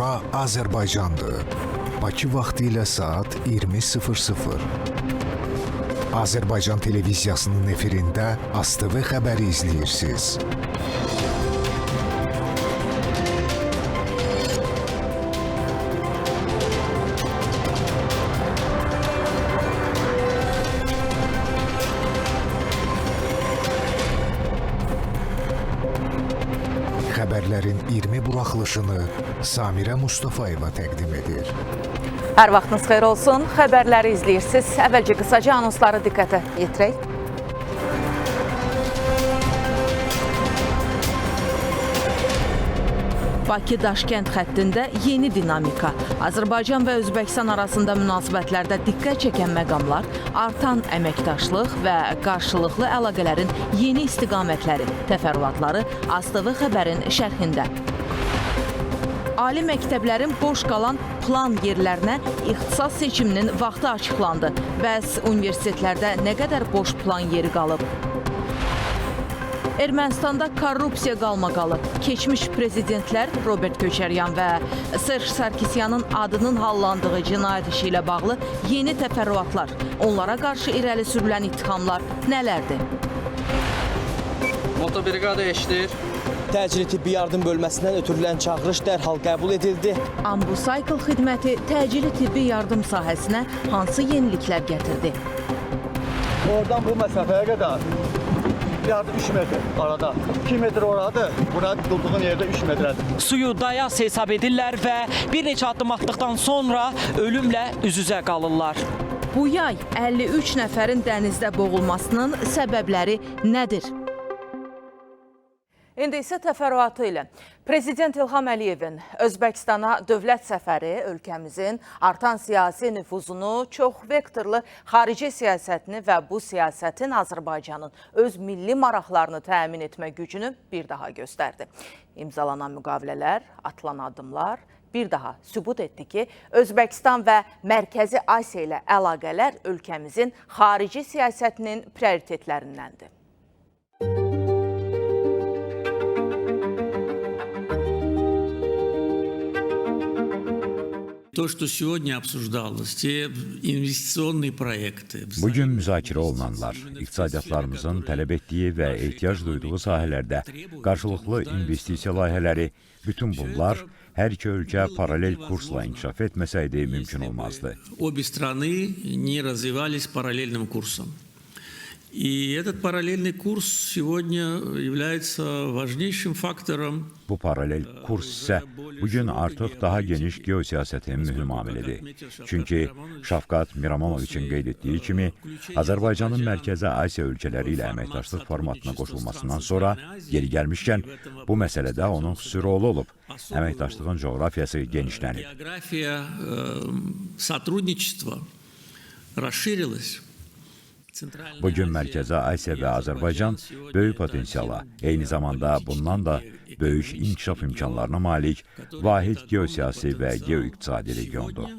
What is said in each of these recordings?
Bura Azərbaycandır. Bakı vaxtı ilə saat 20:00. Azərbaycan televiziyasının efirində ASTV xəbəri izləyirsiniz. Xəbərlərin 20 buraxılışını Samirə Mustafayeva təqdim edir. Hər vaxtınız xeyir olsun. Xəbərləri izləyirsiniz. Əvvəlcə qısaca anonsları diqqətə yetirək. Bakı-Daşkənd xəttində yeni dinamika. Azərbaycan və Özbəkistan arasında münasibətlərdə diqqət çəkən məqamlar, artan əməkdaşlıq və qarşılıqlı əlaqələrin yeni istiqamətləri, təfərrüatları ASTV xəbərin şərhində. Ali məktəblərin boş qalan plan yerlərinə ixtisas seçiminin vaxtı açıqlandı. Bəs universitetlərdə nə qədər boş plan yeri qalıb? Ermənistanda korrupsiya qalmaqalı. Keçmiş prezidentlər Robert Köçəryan və Serj Sarkisyanın adının hallandığı cinayət işi ilə bağlı yeni təfərrüatlar, onlara qarşı irəli sürülən ittihamlar nələrdir? Motobrigada eşidir. Təcili tibbi yardım bölməsindən ötürülən çağırış dərhal qəbul edildi. Ambucycle xidməti təcili tibbi yardım sahəsinə hansı yeniliklər gətirdi? Oradan bu məsafəyə qədər yardım 3 metr arada. 2 metr oradır, burada durduğun yerdə 3 metrədir. Suyu dayaz hesab edirlər və bir neçə addım atdıqdan sonra ölümlə üz-üzə qalırlar. Bu yay 53 nəfərin dənizdə boğulmasının səbəbləri nədir? İndi isə təfərrüatı ilə. Prezident İlham Əliyevin Özbəkistana dövlət səfəri ölkəmizin artan siyasi nüfuzunu, çox vektorlu xarici siyasətini və bu siyasətin Azərbaycanın öz milli maraqlarını təmin etmə gücünü bir daha göstərdi. İmzalanan müqavilələr, atılan addımlar bir daha sübut etdi ki, Özbəkistan və Mərkəzi Asiya ilə əlaqələr ölkəmizin xarici siyasətinin prioritetlərindəndir. То, что сегодня обсуждалось, те инвестиционные проекты. Bugün müzakirə olunanlar, iqtisadiyyatlarımızın tələb etdiyi və ehtiyac duyduğu sahələrdə qarşılıqlı investisiya layihələri, bütün bunlar hər iki ölkə paralel kursla inkişaf etməsəydi mümkün olmazdı. Обе страны не развивались параллельным курсом. И этот параллельный курс сегодня является важнейшим фактором. Bu paralel kurs isə bugün artıq daha geniş geosiyasətin mühüm amilidir. Çünki Şavkat Miramonoviçin qeyd etdiyi kimi, Azərbaycanın Mərkəzi Asiya ölkələri ilə əməkdaşlıq formatına qoşulmasından sonra geri gəlmişkən, bu məsələdə onun xüsusi rolu olub. Əməkdaşlığın coğrafiyası genişlənib. География сотрудничества расширилась. Bugün Mərkəzi Asiya və Azərbaycan böyük potensiala, eyni zamanda bundan da böyük inkişaf imkanlarına malik vahid geosiyasi və geoiqtisadi regiondur.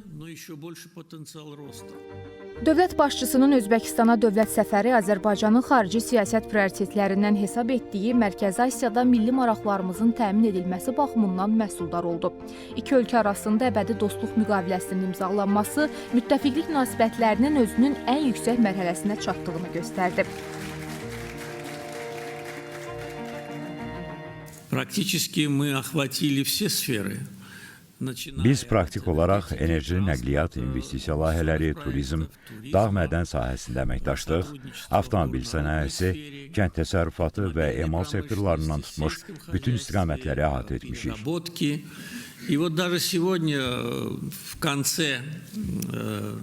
Dövlət başçısının Özbəkistana dövlət səfəri Azərbaycanın xarici siyasət prioritetlərindən hesab etdiyi Mərkəzi Asiyada milli maraqlarımızın təmin edilməsi baxımından məhsuldar oldu. İki ölkə arasında əbədi dostluq müqaviləsinin imzalanması müttəfiqlik münasibətlərinin özünün ən yüksək mərhələsinə çatdığını göstərdi. Практически мы охватили все сферы. Biz praktik olaraq enerji, nəqliyyat, investisiya layihələri, turizm, dağ mədən sahəsində əməkdaşlıq, avtomobil sənayesi, kənd təsərrüfatı və emal sektorlarından tutmuş bütün istiqamətləri əhatə etmişik.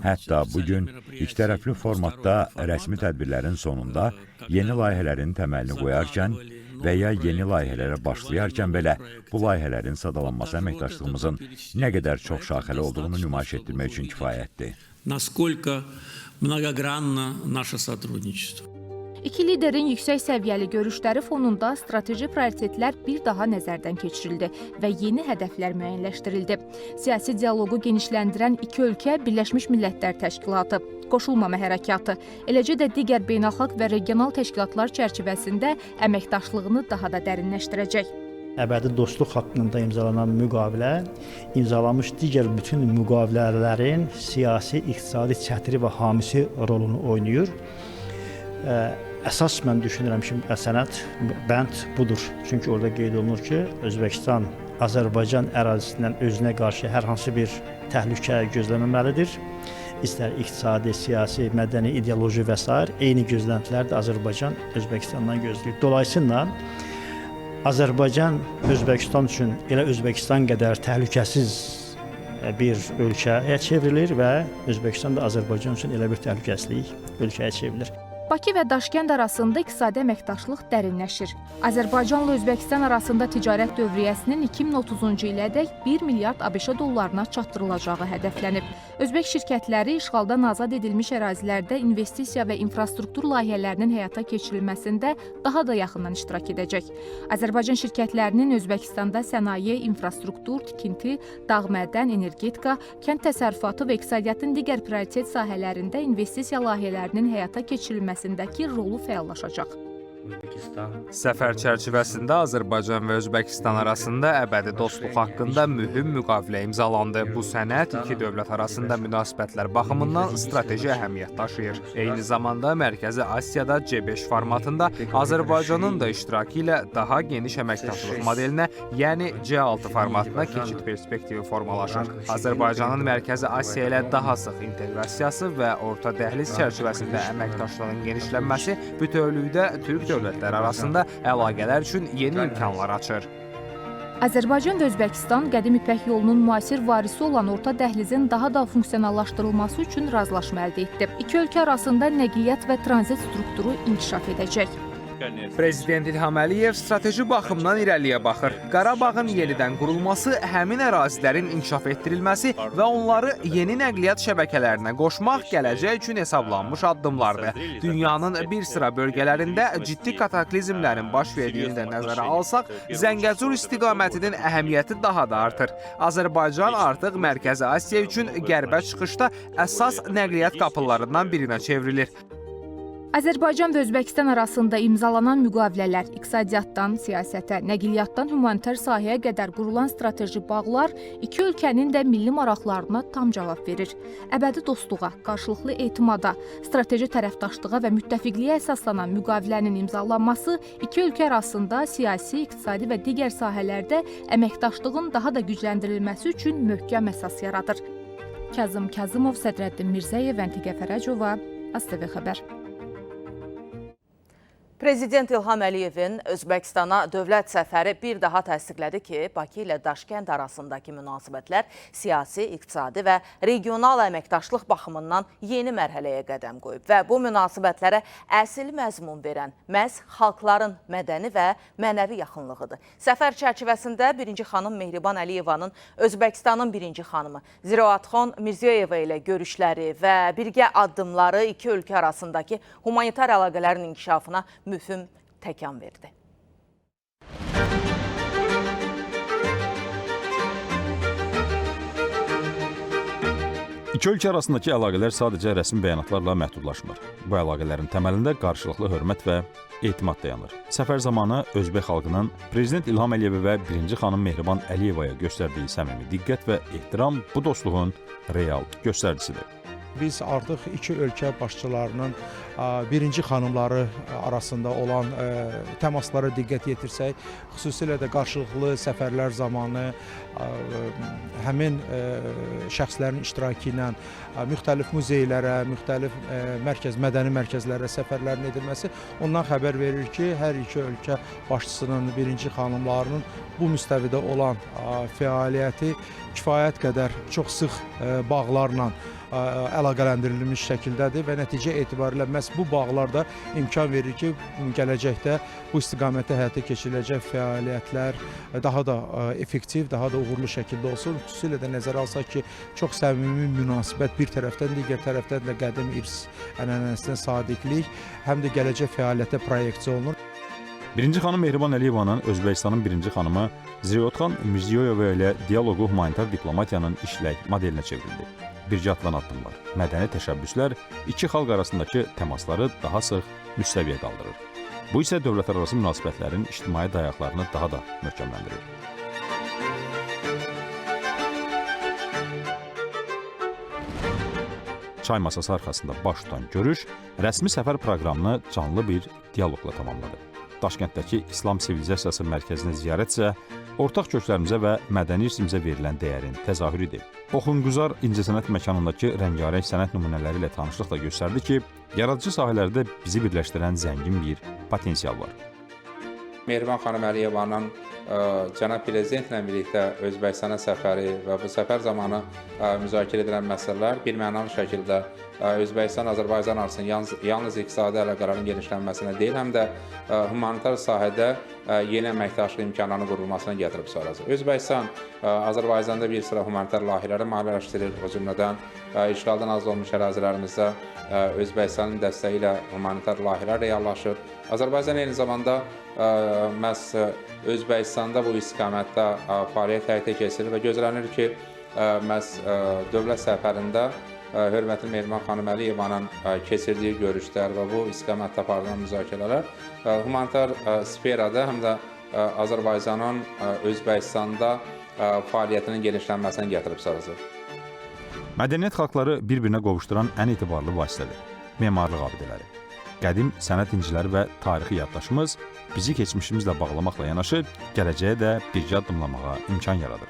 Hətta bugün ikitərəfli formatda rəsmi tədbirlərin sonunda yeni layihələrin təməlini qoyarkən və ya yeni layihələrə başlayarkən belə bu layihələrin sadalanması əməkdaşlığımızın nə qədər çox şaxəli olduğunu nümayiş etdirmək üçün kifayətdir. Насколько многогранно наше сотрудничество. İki liderin yüksək səviyyəli görüşləri fonunda strateji prioritetlər bir daha nəzərdən keçirildi və yeni hədəflər müəyyənləşdirildi. Siyasi dialoqu genişləndirən iki ölkə Birləşmiş Millətlər Təşkilatı, Qoşulmama Hərəkatı, eləcə də digər beynəlxalq və regional təşkilatlar çərçivəsində əməkdaşlığını daha da dərinləşdirəcək. Əbədi dostluq haqqında imzalanan müqavilə imzalamış digər bütün müqavilələrin siyasi, iqtisadi çətiri və hamisi rolunu oynayır. Əsas mən düşünürəm ki, sənəd bənd budur. Çünki orada qeyd olunur ki, Özbəkistan Azərbaycan ərazisindən özünə qarşı hər hansı bir təhlükə gözləməməlidir. İstər iqtisadi, siyasi, mədəni, ideoloji və s. eyni gözləntilər də Azərbaycan Özbəkistandan gözləyir. Dolayısıyla Azərbaycan Özbəkistan üçün elə Özbəkistan qədər təhlükəsiz bir ölkəyə çevrilir və Özbəkistan da Azərbaycan üçün elə bir təhlükəsizlik ölkəyə çevrilir. Bakı və Daşkənd arasında iqtisadi əməkdaşlıq dərinləşir. Azərbaycanla Özbəkistan arasında ticarət dövriyyəsinin 2030-cu ilədək 1 milyard ABŞ dollarına çatdırılacağı hədəflənib. Özbək şirkətləri işğaldan azad edilmiş ərazilərdə investisiya və infrastruktur layihələrinin həyata keçirilməsində daha da yaxından iştirak edəcək. Azərbaycan şirkətlərinin Özbəkistanda sənaye, infrastruktur, tikinti, dağ mədən, energetika, kənd təsərrüfatı və iqtisadiyyatın digər prioritet sahələrində investisiya layihələrinin həyata keçirilməsindəki rolu fəallaşacaq. Səfər çərçivəsində Azərbaycan və Özbəkistan arasında əbədi dostluq haqqında mühüm müqavilə imzalandı. Bu sənəd iki dövlət arasında münasibətlər baxımından strateji əhəmiyyət daşıyır. Eyni zamanda Mərkəzi Asiyada C5 formatında Azərbaycanın da iştirakı ilə daha geniş əməkdaşlıq modelinə, yəni C6 formatına keçid perspektivi formalaşır. Azərbaycanın Mərkəzi Asiya ilə daha sıx inteqrasiyası və orta dəhliz çərçivəsində əməkdaşlığın genişlənməsi bütövlükdə Türk dövlətlər arasında əlaqələr üçün yeni imkanlar açır. Azərbaycan və Özbəkistan qədim İpək yolunun müasir varisi olan orta dəhlizin daha da funksionallaşdırılması üçün razılaşma əldə etdi. İki ölkə arasında nəqliyyat və tranzit strukturu inkişaf edəcək. Prezident İlham Əliyev strateji baxımdan irəliyə baxır. Qarabağın yenidən qurulması, həmin ərazilərin inkişaf etdirilməsi və onları yeni nəqliyyat şəbəkələrinə qoşmaq gələcək üçün hesablanmış addımlardır. Dünyanın bir sıra bölgələrində ciddi kataklizmlərin baş verdiyini də nəzərə alsaq, Zəngəzur istiqamətinin əhəmiyyəti daha da artır. Azərbaycan artıq Mərkəzi Asiya üçün qərbə çıxışda əsas nəqliyyat qapılarından birinə çevrilir. Azərbaycan və Özbəkistan arasında imzalanan müqavilələr iqtisadiyyatdan siyasətə, nəqliyyatdan humanitar sahəyə qədər qurulan strateji bağlar iki ölkənin də milli maraqlarına tam cavab verir. Əbədi dostluğa, qarşılıqlı etimada, strateji tərəfdaşlığa və müttəfiqliyə əsaslanan müqavilənin imzalanması iki ölkə arasında siyasi, iqtisadi və digər sahələrdə əməkdaşlığın daha da gücləndirilməsi üçün möhkəm əsas yaradır. Kazım Kazımov, Sədrəddin Mirzəyev, Əntiqə Fərəcova, ASTV xəbər. Prezident İlham Əliyevin Özbəkistana dövlət səfəri bir daha təsdiqlədi ki, Bakı ilə Daşkənd arasındakı münasibətlər siyasi, iqtisadi və regional əməkdaşlıq baxımından yeni mərhələyə qədəm qoyub və bu münasibətlərə əsl məzmun verən məhz xalqların mədəni və mənəvi yaxınlığıdır. Səfər çərçivəsində birinci xanım Mehriban Əliyevanın Özbəkistanın birinci xanımı Ziraatxon Mirzəyeva ilə görüşləri və birgə addımları iki ölkə arasındakı humanitar əlaqələrin inkişafına mühüm təkan verdi. İki ölkə arasındakı əlaqələr sadəcə rəsmi bəyanatlarla məhdudlaşmır. Bu əlaqələrin təməlində qarşılıqlı hörmət və etimad dayanır. Səfər zamanı Özbək xalqının Prezident İlham Əliyevə və birinci xanım Mehriban Əliyevaya göstərdiyi səmimi diqqət və ehtiram bu dostluğun real göstəricisidir. Biz artıq iki ölkə başçılarının birinci xanımları arasında olan təmaslara diqqət yetirsək, xüsusilə də qarşılıqlı səfərlər zamanı həmin şəxslərin iştirakı ilə müxtəlif muzeylərə, müxtəlif mədəni mərkəzlərə səfərlərin edilməsi ondan xəbər verir ki, hər iki ölkə başçısının, birinci xanımlarının bu müstəvidə olan fəaliyyəti kifayət qədər çox sıx bağlarla əlaqələndirilmiş şəkildədir və nəticə etibarilə məhz bu bağlarda imkan verir ki, gələcəkdə bu istiqamətdə həyata keçiriləcək fəaliyyətlər daha da effektiv, daha da uğurlu şəkildə olsun. Xüsusilə də nəzərə alsaq ki, çox səmimi münasibət bir tərəfdən, digər tərəfdən də qədim irs ənənəsinə sadiqlik, həm də gələcək fəaliyyətə proyeksiya olunur. Birinci xanım Mehriban Əliyevanın Özbəkistanın birinci xanımı Ziraatxon Mirzəyeva ilə dialoqu humanitar diplomatiyanın işlək modelinə çevrildi. Birgə atılan addımlar, mədəni təşəbbüslər iki xalq arasındakı təmasları daha sıx müstəviyə qaldırır. Bu isə dövlətlərarası münasibətlərin ictimai dayaqlarını daha da möhkəmləndirir. Çay masası arxasında baş tutan görüş rəsmi səfər proqramını canlı bir dialoqla tamamladı. Daşkənddəki İslam Sivilizasiyası mərkəzinə ziyarət isə ortaq köklərimizə və mədəni irsimizə verilən dəyərin təzahürü idi. Oxunguzar incəsənət məkanındakı rəngarəng sənət nümunələri ilə tanışlıq da göstərdi ki, yaradıcı sahələrdə bizi birləşdirən zəngin bir potensial var. Mehriban xanım Əliyevanın cənab prezidentlə birlikdə Özbəkistana səfəri və bu səfər zamanı müzakirə edilən məsələlər bir mənalı şəkildə Özbəkistan-Azərbaycan arasında yalnız iqtisadi əlaqələrin genişlənməsinə deyil, həm də humanitar sahədə yeni əməkdaşlıq imkanlarının qurulmasına gətirib çıxaracaq. Özbəkistan Azərbaycanda bir sıra humanitar layihələri maliyyələşdirir, o cümlədən işğaldan azad olmuş ərazilərimizdə Özbəkistanın dəstəyi ilə humanitar layihələr reallaşır. Azərbaycan eyni zamanda məhz Özbəkistanda bu istiqamətdə fəaliyyət həyata keçirir və gözlənir ki, məhz dövlət səfərində hörmətli Mehriban xanım Əliyevanın keçirdiyi görüşlər və bu istiqamətdə aparılan müzakirələr humanitar sferada həm də Azərbaycanın Özbəkistanda fəaliyyətinin genişlənməsinə gətirib çıxaracaq. Mədəniyyət xalqları bir-birinə qovuşduran ən etibarlı vasitədir. Memarlıq abidələri. Qədim sənət inciləri və tarixi yaddaşımız bizi keçmişimizlə bağlamaqla yanaşı, gələcəyə də birgə addımlamağa imkan yaradır.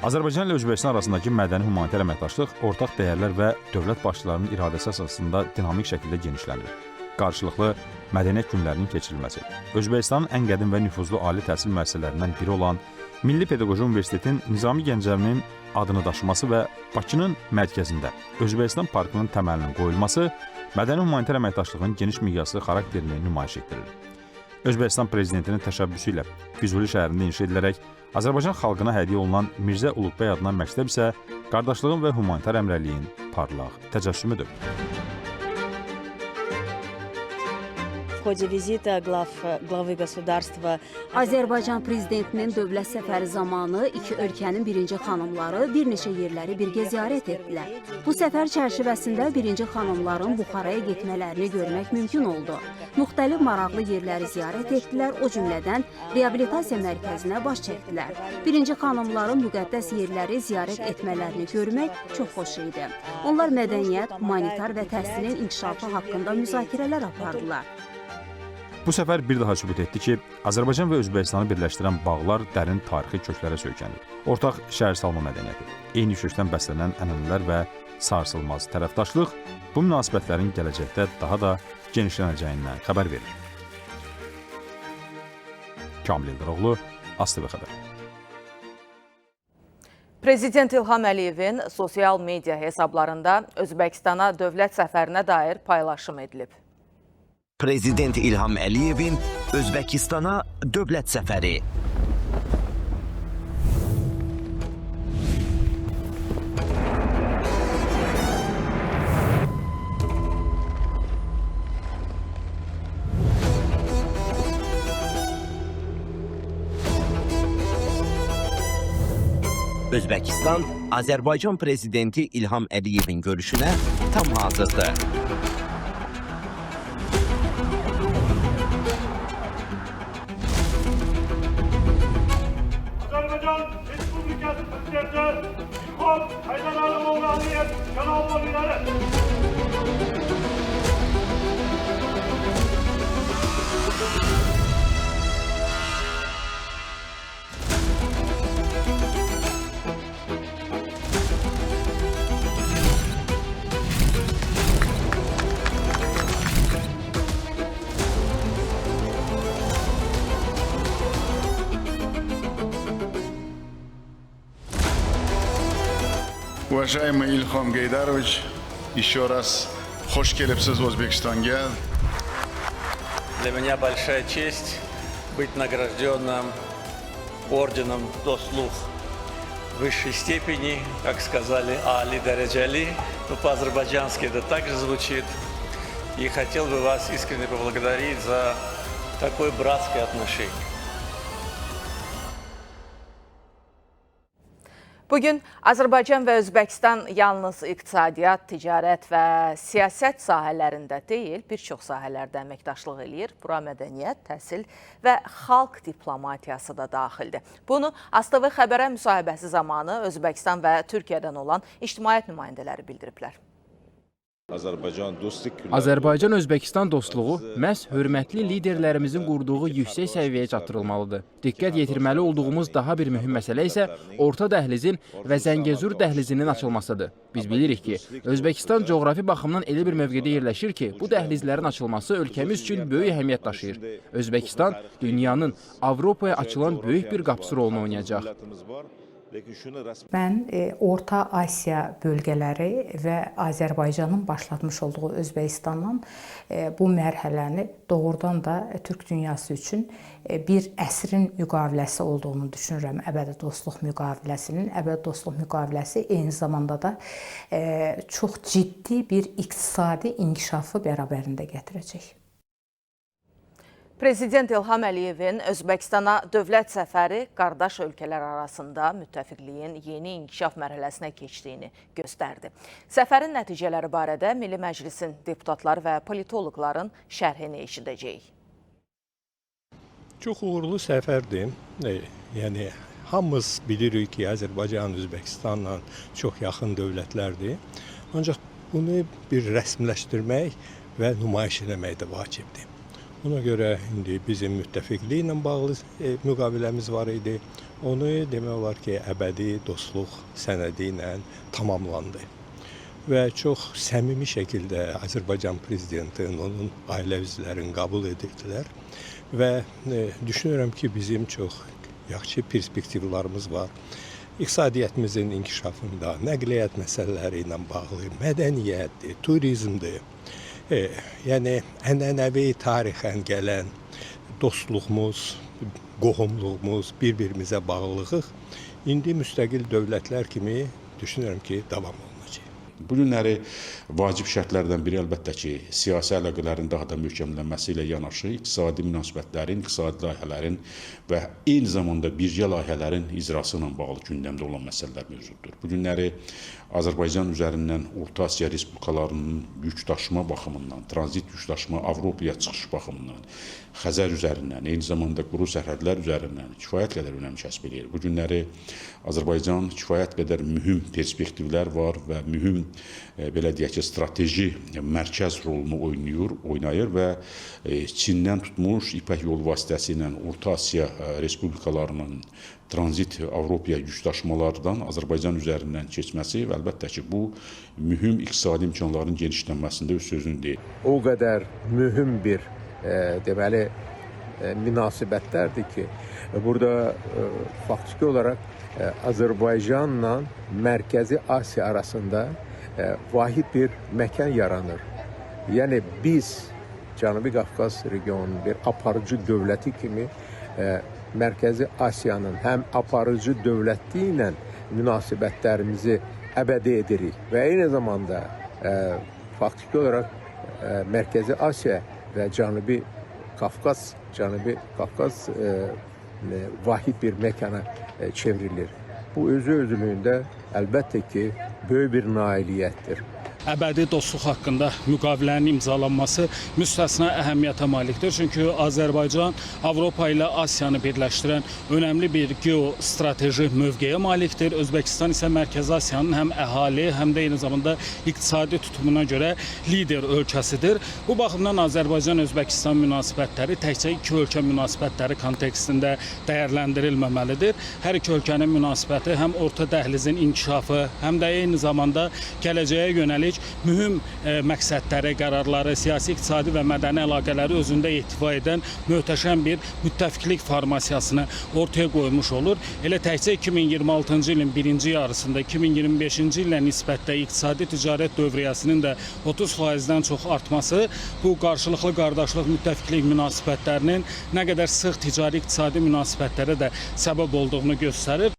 Azərbaycan ilə Özbəkistan arasındakı mədəni humanitar əməkdaşlıq ortaq dəyərlər və dövlət başçılarının iradəsi əsasında dinamik şəkildə genişlənir. Qarşılıqlı mədəniyyət günlərinin keçirilməsi, Özbəkistanın ən qədim və nüfuzlu ali təhsil müəssisələrindən biri olan Milli Pedaqoji Universitetin Nizami Gəncəvinin adını daşıması və Bakının mərkəzində Özbəkistan parkının təməlinin qoyulması mədəni humanitar əməkdaşlığın geniş miqyaslı xarakterini nümayiş etdirir. Özbəkistan prezidentinin təşəbbüsü ilə Füzuli şəhərində inşa edilərək Azərbaycan xalqına hədiyyə olunan Mirzə Ulugbəy adına məktəb isə qardaşlığın və humanitar əmrəliyin parlaq təcəssümüdür. Azərbaycan prezidentinin dövlət səfəri zamanı iki ölkənin birinci xanımları bir neçə yerləri birgə ziyarət etdilər. Bu səfər çərçivəsində birinci xanımların Buxaraya getmələrini görmək mümkün oldu. Müxtəlif maraqlı yerləri ziyarət etdilər, o cümlədən reabilitasiya mərkəzinə baş çəkdilər. Birinci xanımların müqəddəs yerləri ziyarət etmələrini görmək çox xoş idi. Onlar mədəniyyət, humanitar və təhsilin inkişafı haqqında müzakirələr apardılar. Bu səfər bir daha sübut etdi ki, Azərbaycan və Özbəkistanı birləşdirən bağlar dərin tarixi köklərə söykənir. Ortaq şəhər salma mədəniyyəti, eyni kökdən bəslənən ənənələr və sarsılmaz tərəfdaşlıq bu münasibətlərin gələcəkdə daha da genişlənəcəyindən xəbər verir. Kamil Eldaroğlu, ASTV xəbər. Prezident İlham Əliyevin sosial media hesablarında Özbəkistana dövlət səfərinə dair paylaşım edilib. Prezident İlham Əliyevin Özbəkistana dövlət səfəri. Özbəkistan, Azərbaycan prezidenti İlham Əliyevin görüşünə tam hazırdır. Уважаемый Ильхам Гайдарович, еще раз хош келипсиз O'zbekistonga. Для меня большая честь быть награжденным орденом Дослух высшей степени, как сказали, Али Дараджали, но по-азербайджански это также звучит. И хотел бы вас искренне поблагодарить за такое братское отношение. Bugün Azərbaycan və Özbəkistan yalnız iqtisadiyyat, ticarət və siyasət sahələrində deyil, bir çox sahələrdə əməkdaşlıq eləyir. Bura mədəniyyət, təhsil və xalq diplomatiyası da daxildir. Bunu ASTV xəbərə müsahibəsi zamanı Özbəkistan və Türkiyədən olan ictimaiyyət nümayəndələri bildiriblər. Azərbaycan-Özbəkistan dostluğu məhz hörmətli liderlərimizin qurduğu yüksək səviyyəyə çatdırılmalıdır. Diqqət yetirməli olduğumuz daha bir mühüm məsələ isə Orta Dəhlizin və Zəngəzur dəhlizinin açılmasıdır. Biz bilirik ki, Özbəkistan coğrafi baxımdan elə bir mövqedə yerləşir ki, bu dəhlizlərin açılması ölkəmiz üçün böyük əhəmiyyət daşıyır. Özbəkistan dünyanın Avropaya açılan böyük bir qapısı rolunu oynayacaq. Mən Orta Asiya bölgələri və Azərbaycanın başlatmış olduğu Özbəkistandan bu mərhələni doğrudan da Türk dünyası üçün bir əsrin müqaviləsi olduğunu düşünürəm. Əbədi dostluq müqaviləsinin, əbədi dostluq müqaviləsi eyni zamanda da çox ciddi bir iqtisadi inkişafı bərabərində gətirəcək. Prezident İlham Əliyevin Özbəkistana dövlət səfəri qardaş ölkələr arasında müttəfiqliyin yeni inkişaf mərhələsinə keçdiyini göstərdi. Səfərin nəticələri barədə Milli Məclisin deputatları və politoloqların şərhini eşidəcəyik. Çox uğurlu səfərdir. Yəni, hamımız bilirik ki, Azərbaycan Özbəkistanla çox yaxın dövlətlərdir. Ancaq bunu bir rəsmiləşdirmək və nümayiş eləmək də vacibdir. Ona görə indi bizim müttəfiqliklə bağlı müqaviləmiz var idi. Onu demək olar ki, əbədi dostluq sənədi ilə tamamlandı. Və çox səmimi şəkildə Azərbaycan prezidentinin, onun ailə üzvlərini qəbul edirdilər. Və düşünürəm ki, bizim çox yaxşı perspektivlarımız var. İqtisadiyyatımızın inkişafında, nəqliyyat məsələləri ilə bağlı, mədəniyyətdir, turizmdir. Yəni, ənənəvi tarixən gələn dostluğumuz, qohumluğumuz, bir-birimizə bağlılıq indi müstəqil dövlətlər kimi düşünürəm ki, davam olunacaq. Bu günləri vacib şərtlərdən biri əlbəttə ki, siyasi əlaqələrin daha da möhkəmlənməsi ilə yanaşı iqtisadi münasibətlərin, iqtisadi layihələrin və eyni zamanda birgə layihələrin icrası ilə bağlı gündəmdə olan məsələlər mövcuddur. Bu günləri Azərbaycan üzərindən Orta Asiya respublikalarının yük daşıma baxımından, tranzit yük daşıma Avropaya çıxış baxımından, Xəzər üzərindən, eyni zamanda quru sərhədlər üzərindən kifayət qədər önəm kəsb edir. Bu günləri Azərbaycan kifayət qədər mühüm perspektivlər var və mühüm, belə deyək ki, strateji mərkəz rolunu oynayır və Çindən tutmuş İpək yolu vasitəsilə Orta Asiya respublikalarının tranzit Avropaya yük daşımalardan Azərbaycan üzərindən keçməsi və əlbəttə ki, bu mühüm iqtisadi imkanların genişlənməsində öz sözünü deyir. O qədər mühüm bir deməli münasibətlərdir ki, burada faktiki olaraq Azərbaycanla Mərkəzi Asiya arasında vahid bir məkan yaranır. Yəni biz Cənubi Qafqaz regionunun bir aparıcı dövləti kimi Mərkəzi Asiyanın həm aparıcı dövləti ilə münasibətlərimizi əbədi edirik və eyni zamanda faktiki olaraq Mərkəzi Asiya və Cənubi Qafqaz vahid bir məkana çevrilir. Bu özü-özlüyündə əlbəttə ki, böyük bir nailiyyətdir. Əbədi dostluq haqqında müqavilənin imzalanması müstəsna əhəmiyyətə malikdir. Çünki Azərbaycan Avropa ilə Asiyanı birləşdirən önəmli bir geostrateji mövqeyə malikdir. Özbəkistan isə Mərkəzi Asiyanın həm əhali, həm də eyni zamanda iqtisadi tutumuna görə lider ölkəsidir. Bu baxımdan Azərbaycan-Özbəkistan münasibətləri təkcə iki ölkə münasibətləri kontekstində dəyərləndirilməməlidir. Hər iki ölkənin münasibəti həm Orta Dəhlizin inkişafı, həm də eyni zamanda gələcəyə yönəlik mühüm məqsədləri, qərarları, siyasi, iqtisadi və mədəni əlaqələri özündə ehtiva edən möhtəşəm bir müttəfiqlik formasiyasını ortaya qoymuş olur. Elə təkcə 2026-cı ilin birinci yarısında 2025-ci illə nisbətdə iqtisadi ticarət dövriyyəsinin də 30%-dən çox artması bu qarşılıqlı qardaşlıq müttəfiqlik münasibətlərinin nə qədər sıx ticari iqtisadi münasibətlərə də səbəb olduğunu göstərir.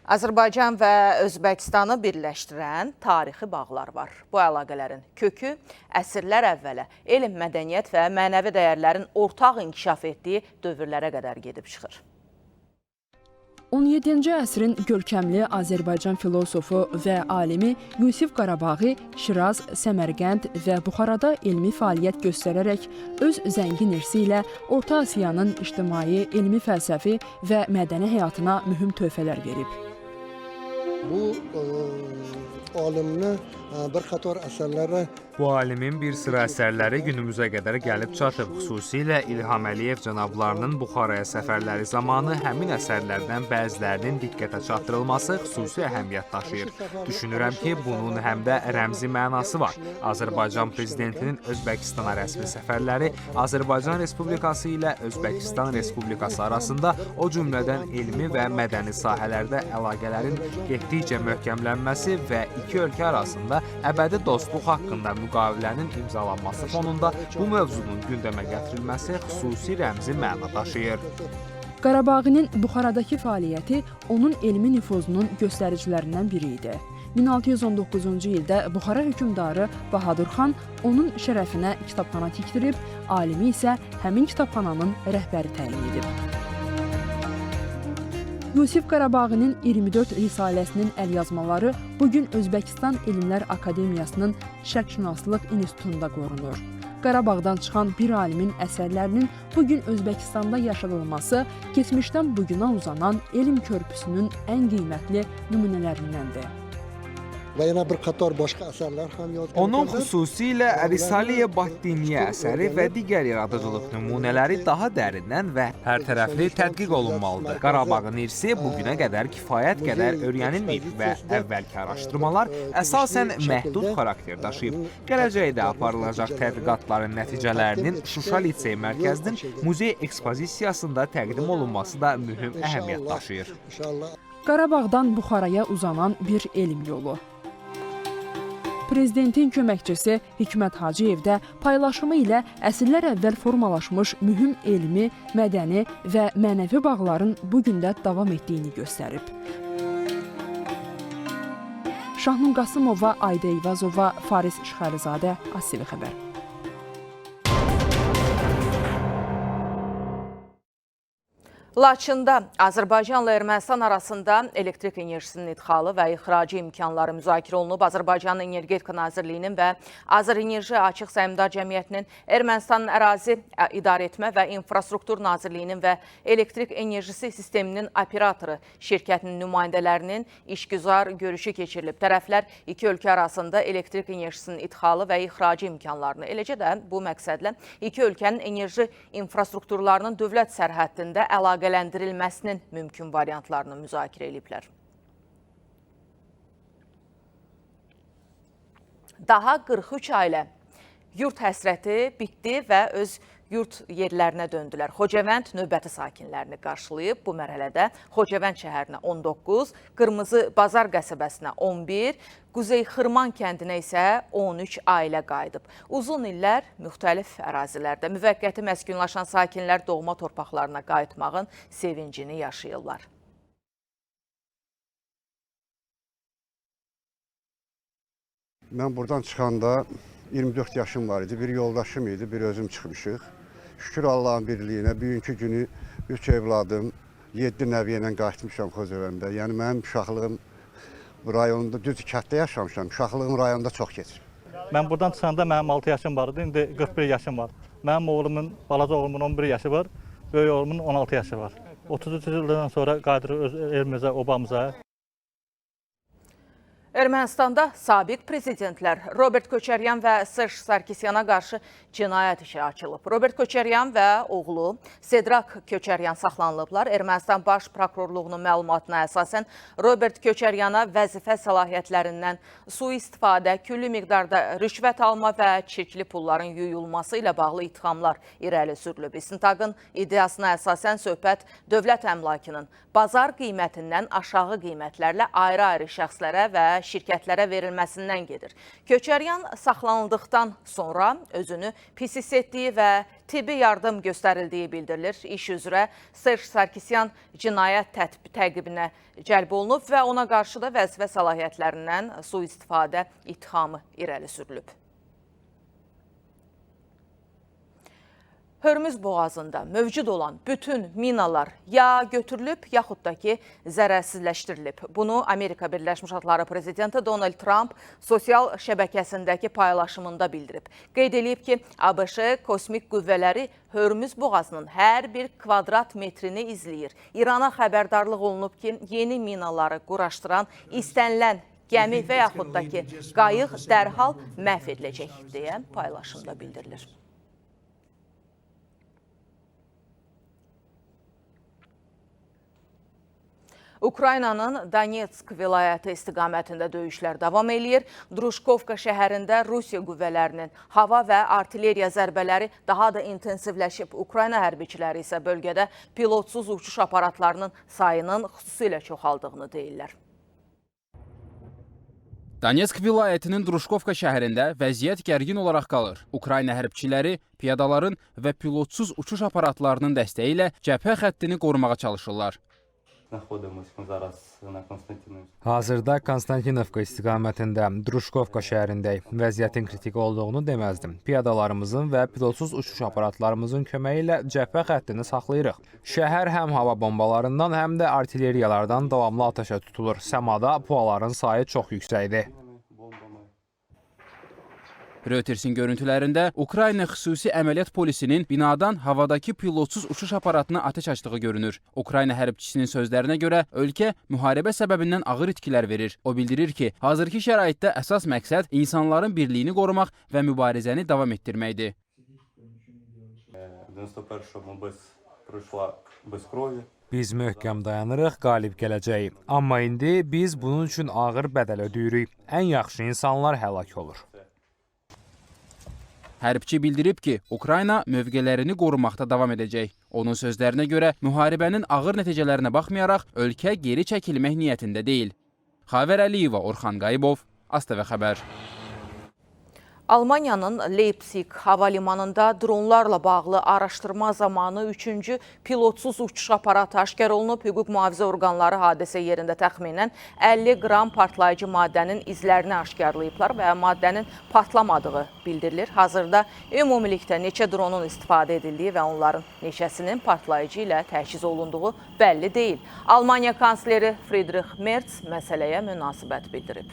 Azərbaycan və Özbəkistanı birləşdirən tarixi bağlar var. Bu əlaqələrin kökü əsrlər əvvələ elm, mədəniyyət və mənəvi dəyərlərin ortaq inkişaf etdiyi dövrlərə qədər gedib çıxır. 17-ci əsrin görkəmli Azərbaycan filosofu və alimi Yusif Qarabaği Şiraz, Səmərqənd və Buxarada elmi fəaliyyət göstərərək öz zəngin irsi ilə Orta Asiyanın ictimai, elmi, fəlsəfi və mədəni həyatına mühüm töhfələr verib. Bu alimni bir qator əsərləri Bu alimin bir sıra əsərləri günümüzə qədər gəlib çatıb. Xüsusilə İlham Əliyev cənablarının Buxaraya səfərləri zamanı həmin əsərlərdən bəzilərinin diqqətə çatdırılması xüsusi əhəmiyyət daşıyır. Düşünürəm ki, bunun həm də rəmzi mənası var. Azərbaycan prezidentinin Özbəkistana rəsmi səfərləri Azərbaycan Respublikası ilə Özbəkistan Respublikası arasında, o cümlədən elmi və mədəni sahələrdə əlaqələrin getdikcə möhkəmlənməsi və iki ölkə arasında əbədi dostluq haqqında müqavilənin imzalanması fonunda bu mövzunun gündəmə gətirilməsi xüsusi rəmzi məna daşıyır. Qarabağinin Buxaradakı fəaliyyəti onun elmi nüfuzunun göstəricilərindən biri idi. 1619-cu ildə Buxara hökmdarı Bahadur xan onun şərəfinə kitabxana tikdirib, alimi isə həmin kitabxananın rəhbəri təyin edib. Yusif Qarabağinin 24 risaləsinin əlyazmaları bugün Özbəkistan Elmlər Akademiyasının Şərqşünaslıq İnstitutunda qorunur. Qarabağdan çıxan bir alimin əsərlərinin bugün Özbəkistanda yaşadılması keçmişdən bugüna uzanan elm körpüsünün ən qiymətli nümunələrindəndir. və yana bir qator boshqa əsərlər ham yozgan. Onun xüsusilə Risale-i Battiniyə əsəri və digər yaradıcılıq nümunələri daha dərindən və hərtərəfli tədqiq olunmalıdır. Qarabağın irsi bugünə qədər kifayət qədər öyrənilməyib və əvvəlki araşdırmalar əsasən məhdud xarakter daşıyıb. Gələcəkdə aparılacaq tədqiqatların nəticələrinin Şuşa Lisey Mərkəzinin muzey ekspozisiyasında təqdim olunması da mühüm əhəmiyyət daşıyır. Qarabağdan Buxaraya uzanan bir elm yolu. Prezidentin köməkçisi Hikmət Hacıyev də paylaşımı ilə əsrlər əvvəl formalaşmış mühüm elmi, mədəni və mənəvi bağların bu gün də davam etdiyini göstərib. Şahnun Qasımova, Ayda Eyvazova, Faris Şıxəlizadə, ATV Xəbər. Laçında Azərbaycanla Ermənistan arasında elektrik enerjisinin idxalı və ixracı imkanları müzakirə olunub. Azərbaycanın Energetika Nazirliyinin və Azərenerji Açıq Səhmdar Cəmiyyətinin, Ermənistanın Ərazi İdarə Etmə və İnfrastruktur Nazirliyinin və Elektrik Enerjisi Sisteminin operatoru şirkətinin nümayəndələrinin işgüzar görüşü keçirilib. Tərəflər iki ölkə arasında elektrik enerjisinin idxalı və ixracı imkanlarını, eləcə də bu məqsədlə iki ölkənin enerji infrastrukturlarının dövlət sərhəddində əlaqələndirilməsinin mümkün variantlarını müzakirə ediblər. Daha 43 ailə yurt həsrəti bitdi və öz yurt yerlərinə döndülər. Xocavənd növbəti sakinlərini qarşılayıb. Bu mərhələdə Xocavənd şəhərinə 19, Qırmızı Bazar qəsəbəsinə 11, Quzey Xırman kəndinə isə 13 ailə qayıdıb. Uzun illər müxtəlif ərazilərdə müvəqqəti məskunlaşan sakinlər doğma torpaqlarına qayıtmağın sevincini yaşayırlar. Mən buradan çıxanda 24 yaşım var idi, bir yoldaşım idi, bir özüm çıxmışıq. Şükür Allah'ın birliyinə, bugünkü günü 3 evladım, 7 nəviyyə ilə qayıtmışam Xocavəndə. Yəni mənim uşaqlığım bu rayonunda, düz kənddə yaşamışam, uşaqlığım rayonda çox keçib. Mən buradan çıxanda mənim 6 yaşım vardı, indi 41 yaşım var. Mənim oğlumun, balaca oğlumun 11 yaşı var, böyük oğlumun 16 yaşı var. 33 ildən sonra qayıdırıq öz evimizə, obamıza. Ermənistanda sabiq prezidentlər Robert Köçəryan və Serj Sarkisyana qarşı cinayət işi açılıb. Robert Köçəryan və oğlu Sedrak Köçəryan saxlanılıblar. Ermənistan Baş Prokurorluğunun məlumatına əsasən Robert Köçəryana vəzifə səlahiyyətlərindən sui-istifadə, külli miqdarda rüşvət alma və çirkli pulların yuyulması ilə bağlı ittihamlar irəli sürülüb. İstintaqın iddiasına əsasən söhbət dövlət əmlakının bazar qiymətindən aşağı qiymətlərlə ayrı-ayrı şəxslərə və şirkətlərə verilməsindən gedir. Köçəryan saxlanıldıqdan sonra özünü pis hiss etdiyi və tibbi yardım göstərildiyi bildirilir. İş üzrə Serj Sarkisyan cinayət təqibinə cəlb olunub və ona qarşı da vəzifə səlahiyyətlərindən sui-istifadə ittihamı irəli sürülüb. Hörmüz boğazında mövcud olan bütün minalar ya götürülüb, yaxud da ki zərərsizləşdirilib. Bunu Amerika Birləşmiş Ştatları Prezidenti Donald Trump sosial şəbəkəsindəki paylaşımında bildirib. Qeyd edib ki, ABŞ kosmik qüvvələri Hörmüz boğazının hər bir kvadrat metrini izləyir. İrana xəbərdarlıq olunub ki, yeni minaları quraşdıran istənilən gəmi və yaxud da ki, qayıq dərhal məhv ediləcək deyə paylaşımda bildirilir. Ukraynanın Donetsk vilayəti istiqamətində döyüşlər davam eləyir. Druşkovka şəhərində Rusiya qüvvələrinin hava və artilleriya zərbələri daha da intensivləşib. Ukrayna hərbiçiləri isə bölgədə pilotsuz uçuş aparatlarının sayının xüsusilə çoxaldığını deyirlər. Donetsk vilayətinin Druşkovka şəhərində vəziyyət gərgin olaraq qalır. Ukrayna hərbçiləri piyadaların və pilotsuz uçuş aparatlarının dəstəyi ilə cəbhə xəttini qorumağa çalışırlar. Hazırda Konstantinovka istiqamətində Druşkovka şəhərindəyik. Vəziyyətin kritik olduğunu deməzdim. Piyadalarımızın və pilotsuz uçuş aparatlarımızın köməyi ilə cəbhə xəttini saxlayırıq. Şəhər həm hava bombalarından, həm də artilleriyalardan davamlı atəşə tutulur. Səmada puaların sayı çox yüksəkdir. Reutersin görüntülərində Ukrayna xüsusi əməliyyat polisinin binadan havadakı pilotsuz uçuş aparatına atəş açdığı görünür. Ukrayna hərbçisinin sözlərinə görə ölkə müharibə səbəbindən ağır itkilər verir. O bildirir ki, hazırki şəraitdə əsas məqsəd insanların birliyini qorumaq və mübarizəni davam etdirməkdir. Biz möhkəm dayanırıq, qalib gələcəyik. Amma indi biz bunun üçün ağır bədəl ödəyirik. Ən yaxşı insanlar həlak olur. Hərbçi bildirib ki, Ukrayna mövqələrini qorumaqda davam edəcək. Onun sözlərinə görə müharibənin ağır nəticələrinə baxmayaraq, ölkə geri çəkilmək niyyətində deyil. Xavər Əliyeva, Orxan Qayıbov, ASTV xəbər. Almaniyanın Leipzig havalimanında dronlarla bağlı araşdırma zamanı 3-cü pilotsuz uçuş aparatı aşkar olunub. Hüquq mühafizə orqanları hadisə yerində təxminən 50 qram partlayıcı maddənin izlərini aşkarlayıblar və maddənin patlamadığı bildirilir. Hazırda ümumilikdə neçə dronun istifadə edildiyi və onların neçəsinin partlayıcı ilə təchiz olunduğu bəlli deyil. Almaniya kansleri Friedrich Merz məsələyə münasibət bildirib.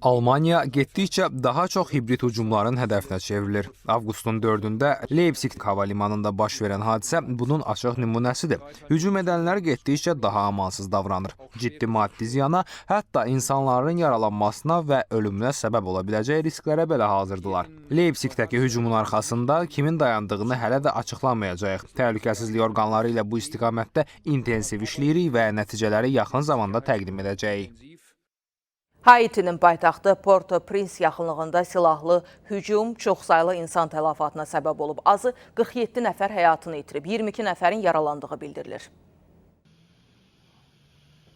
Almaniya getdikcə daha çox hibrid hücumların hədəfinə çevrilir. Avqustun 4-də Leipzig hava limanında baş verən hadisə bunun açıq nümunəsidir. Hücum edənlər getdikcə daha amansız davranır. Ciddi maddi ziyana, hətta insanların yaralanmasına və ölümünə səbəb ola biləcək risklərə belə hazırdılar. Leipzigdəki hücumun arxasında kimin dayandığını hələ də açıqlamayacağıq. Təhlükəsizlik orqanları ilə bu istiqamətdə intensiv işləyirik və nəticələri yaxın zamanda təqdim edəcəyik. Haitinin paytaxtı Port-au-Prince yaxınlığında silahlı hücum çoxsaylı insan tələfatına səbəb olub. Azı 47 nəfər həyatını itirib, 22 nəfərin yaralandığı bildirilir.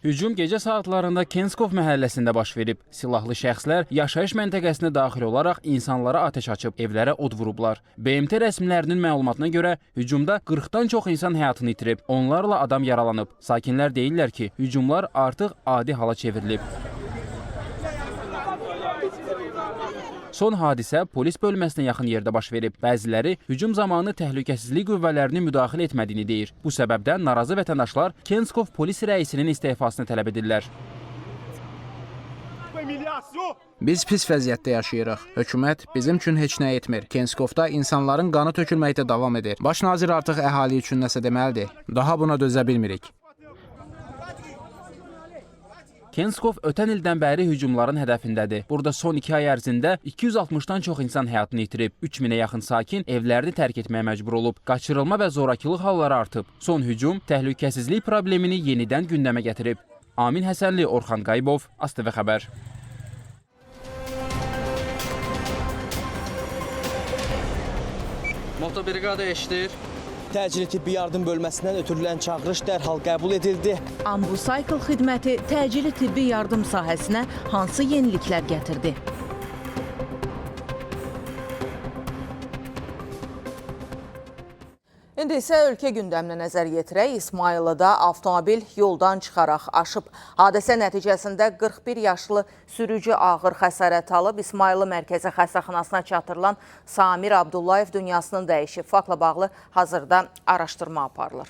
Hücum gecə saatlarında Kenskov məhəlləsində baş verib. Silahlı şəxslər yaşayış məntəqəsinə daxil olaraq insanlara atəş açıb, evlərə od vurublar. BMT rəsmilərinin məlumatına görə hücumda 40-dan çox insan həyatını itirib, onlarla adam yaralanıb. Sakinlər deyirlər ki, hücumlar artıq adi hala çevrilib. Son hadisə polis bölməsinə yaxın yerdə baş verib. Bəziləri hücum zamanı təhlükəsizlik qüvvələrinin müdaxilə etmədiyini deyir. Bu səbəbdən narazı vətəndaşlar Kenskov polis rəisinin istefasını tələb edirlər. Biz pis vəziyyətdə yaşayırıq. Hökumət bizim üçün heç nə etmir. Kenskovda insanların qanı tökülməkdə davam edir. Baş nazir artıq əhali üçün nəsə deməlidir. Daha buna dözə bilmirik. Kenskov ötən ildən bəri hücumların hədəfindədir. Burada son 2 ay ərzində 260-dan çox insan həyatını itirib. 3000-ə yaxın sakin evlərini tərk etməyə məcbur olub. Qaçırılma və zorakılıq halları artıb. Son hücum təhlükəsizlik problemini yenidən gündəmə gətirib. Amin Həsənli, Orxan Qayıbov, ASTV xəbər. Motobrigada eşidir. Təcili tibbi yardım bölməsindən ötürülən çağırış dərhal qəbul edildi. Ambucycle xidməti təcili tibbi yardım sahəsinə hansı yeniliklər gətirdi? İndi İndi isə ölkə gündəminə nəzər yetirək. İsmayılıda avtomobil yoldan çıxaraq aşıb. Hadisə nəticəsində 41 yaşlı sürücü ağır xəsarət alıb. İsmayılı mərkəzi xəstəxanasına çatdırılan Samir Abdullayev dünyasını dəyişib. Faktla bağlı hazırda araşdırma aparılır.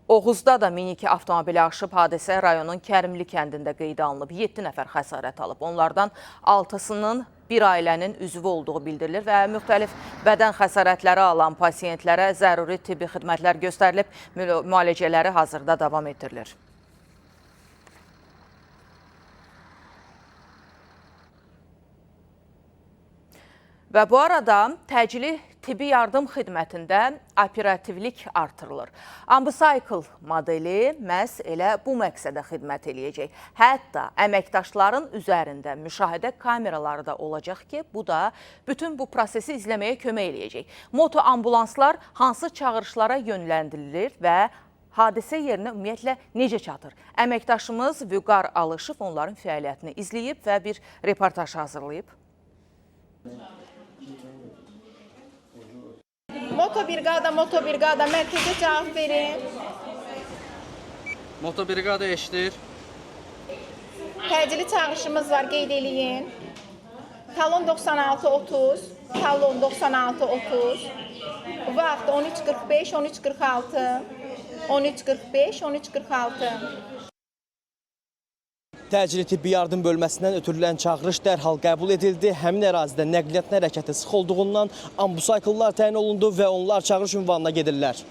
Oğuzda da miniki avtomobili aşıb. Hadisə rayonun Kərimli kəndində qeydə alınıb. 7 nəfər xəsarət alıb. Onlardan 6-sının bir ailənin üzvü olduğu bildirilir və müxtəlif bədən xəsarətləri alan pasiyentlərə zəruri tibbi xidmətlər göstərilib. Müalicələri hazırda davam etdirilir. Və bu arada təcili tibbi yardım xidmətində operativlik artırılır. Ambucycle modeli məhz elə bu məqsədə xidmət eləyəcək. Hətta əməkdaşların üzərində müşahidə kameraları da olacaq ki, bu da bütün bu prosesi izləməyə kömək eləyəcək. Moto ambulanslar hansı çağırışlara yönləndirilir və hadisə yerinə ümumiyyətlə necə çatır? Əməkdaşımız Vüqar Alışıb onların fəaliyyətini izləyib və bir reportaj hazırlayıb. Motobrigada, mərkəzə cavab verin. Motobrigada eşidir. Təcili çağırışımız var, qeyd eləyin. Talon 9630, talon 9630. Vaxt 13:45, 13:46, 13:45, 13:46. Təcili tibbi yardım bölməsindən ötürülən çağırış dərhal qəbul edildi. Həmin ərazidə nəqliyyat hərəkəti sıx olduğundan ambucycle'lar təyin olundu və onlar çağırış ünvanına gedirlər.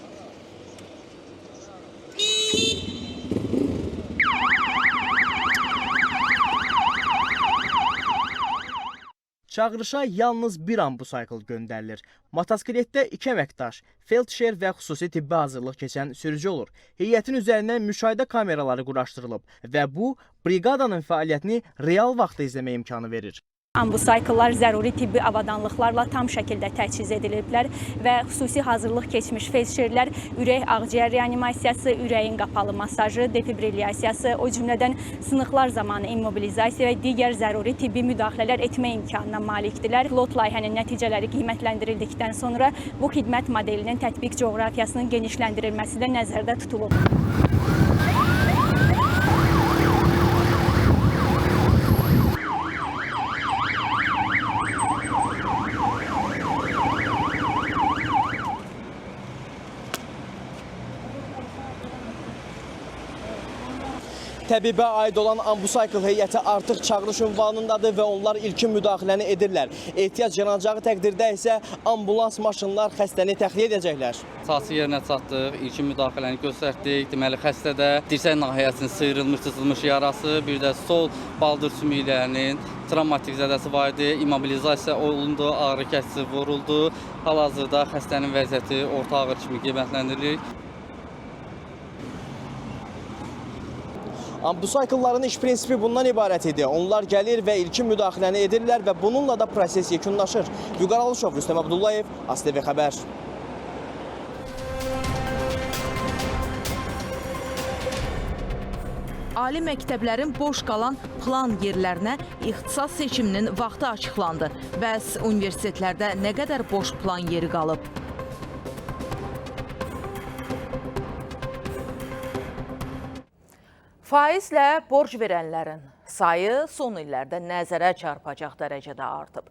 Çağırışa yalnız bir ambucycle göndərilir. Motosikletdə 2 əməkdaş, felçer və xüsusi tibbi hazırlıq keçən sürücü olur. Heyətin üzərindən müşahidə kameraları quraşdırılıb və bu, briqadanın fəaliyyətini real vaxtda izləmə imkanı verir. Ambucycle'lar zəruri tibbi avadanlıqlarla tam şəkildə təchiz ediliblər və xüsusi hazırlıq keçmiş felçerlər ürək-ağciyər reanimasiyası, ürəyin qapalı masajı, defibrilyasiyası, o cümlədən sınıqlar zamanı immobilizasiya və digər zəruri tibbi müdaxilələr etmə imkanına malikdirlər. Pilot layihənin nəticələri qiymətləndirildikdən sonra bu xidmət modelinin tətbiq coğrafiyasının genişləndirilməsi də nəzərdə tutulub. Təbibə aid olan ambucycle heyəti artıq çağırış ünvanındadır və onlar ilkin müdaxiləni edirlər. Ehtiyac yaranacağı təqdirdə isə ambulans maşınlar xəstəni təxliyə edəcəklər. Sahəsi yerinə çatdıq, ilkin müdaxiləni göstərdik. Deməli, xəstədə dirsək nahiyəsinin sıyrılmış, çızılmış yarası, bir də sol baldır sümüklərinin travmatik zədəsi var idi. İmmobilizasiya olundu, ağrı kəsici vuruldu. Hal-hazırda xəstənin vəziyyəti orta ağır kimi qiymətləndirilir. Ambucycle'ların iş prinsipi bundan ibarət idi. Onlar gəlir və ilkin müdaxiləni edirlər və bununla da proses yekunlaşır. Vüqar Alışov, Rüstəm Abdullayev, ASTV Xəbər. Ali məktəblərin boş qalan plan yerlərinə ixtisas seçiminin vaxtı açıqlandı. Bəs universitetlərdə nə qədər boş plan yeri qalıb? Faizlə borc verənlərin sayı son illərdə nəzərə çarpacaq dərəcədə artıb.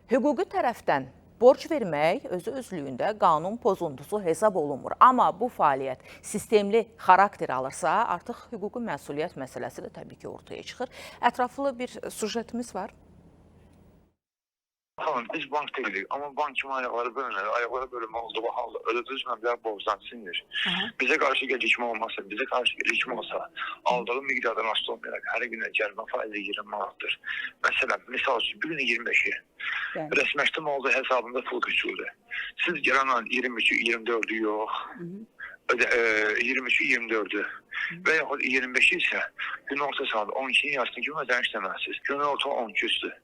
Hüquqi tərəfdən borc vermək özü-özlüyündə qanun pozuntusu hesab olunmur. Amma bu fəaliyyət sistemli xarakter alırsa, artıq hüquqi məsuliyyət məsələsi də təbii ki ortaya çıxır. Ətraflı bir sujetimiz var. Tamam, biz bank deyilik, amma bank kimi ayaqları bölünür, ayaqları bölünmə olduğu halda ödədiyiniz məbləğ borcdan silinir. Bizə qarşı gecikmə olmasa, bizə qarşı gecikmə olsa, aldığı miqdardan asılı olmayaraq hər günə cərimə faizi 20 manatdır. Məsələn, misal üçün, bir günü 25-i, rəsməşdim olduğu hesabında pul küçüldür. Siz gələn an 23-ü, 24-ü yox, 23-ü, 24-ü və yaxud 25-i isə gün orta saat 12-nin yarısını gün ödəniş deməlisiniz. Gün orta 12-üzdür.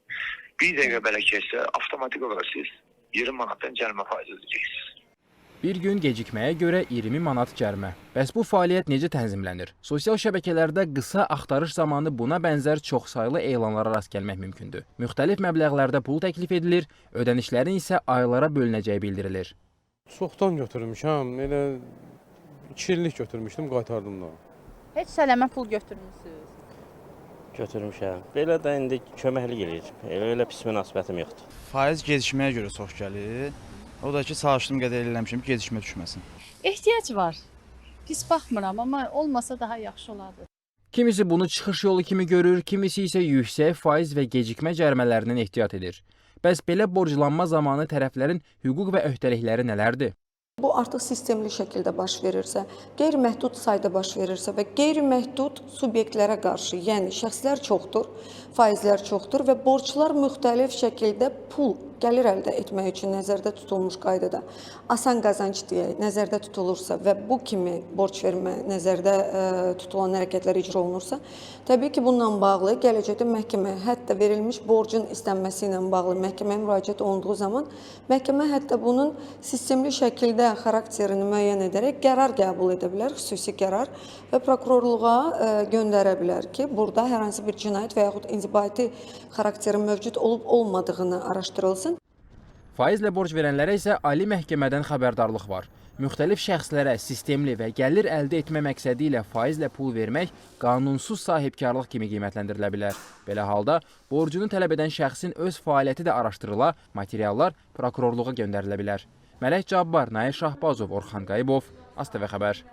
Bir dəqiqə belə keçsə, avtomatik olaraq siz 20 manatdan cərimə faizi ödəyəcəksiniz. Bir gün gecikməyə görə 20 manat cərimə. Bəs bu fəaliyyət necə tənzimlənir? Sosial şəbəkələrdə qısa axtarış zamanı buna bənzər çoxsaylı elanlara rast gəlmək mümkündür. Müxtəlif məbləğlərdə pul təklif edilir, ödənişlərin isə aylara bölünəcəyi bildirilir. Çoxdan götürmüşəm, elə 2 illik götürmüşdüm, qaytardım da. Heç sələmə pul götürmüsünüz? Götürmüşəm. Belə də indi köməklik eləyir. Elə pis münasibətim yoxdur. Faiz gecikməyə görə çox gəlir. O da ki, çalışdığım qədər eləmişim ki, gecikmə düşməsin. Ehtiyac var. Pis baxmıram, amma olmasa daha yaxşı olardı. Kimisi bunu çıxış yolu kimi görür, kimisi isə yüksək faiz və gecikmə cərimələrindən ehtiyat edir. Bəs belə borclanma zamanı tərəflərin hüquq və öhdəlikləri nələrdir? Bu artıq sistemli şəkildə baş verirsə, qeyri-məhdud sayda baş verirsə və qeyri-məhdud subyektlərə qarşı, yəni şəxslər çoxdur, faizlər çoxdur və borclar müxtəlif şəkildə pul, gəlir əldə etmək üçün nəzərdə tutulmuş qaydada asan qazanc deyə nəzərdə tutulursa və bu kimi borc vermə nəzərdə tutulan hərəkətlər icra olunursa, təbii ki, bununla bağlı gələcəkdə məhkəmə hətta verilmiş borcun istənməsi ilə bağlı məhkəməyə müraciət olunduğu zaman məhkəmə hətta bunun sistemli şəkildə xarakterini müəyyən edərək qərar qəbul edə bilər, xüsusi qərar və prokurorluğa göndərə bilər ki, burada hər hansı bir cinayət və yaxud inzibati xarakterin mövcud olub-olmadığını araşdırılsın. Faizlə borc verənlərə isə Ali Məhkəmədən xəbərdarlıq var. Müxtəlif şəxslərə sistemli və gəlir əldə etmə məqsədi ilə faizlə pul vermək qanunsuz sahibkarlıq kimi qiymətləndirilə bilər. Belə halda borcunu tələb edən şəxsin öz fəaliyyəti də araşdırıla, materiallar prokurorluğa göndərilə bilər. Mələk Cabbar, Nail Şahbazov, Orxan Qayıbov, ASTV xəbər.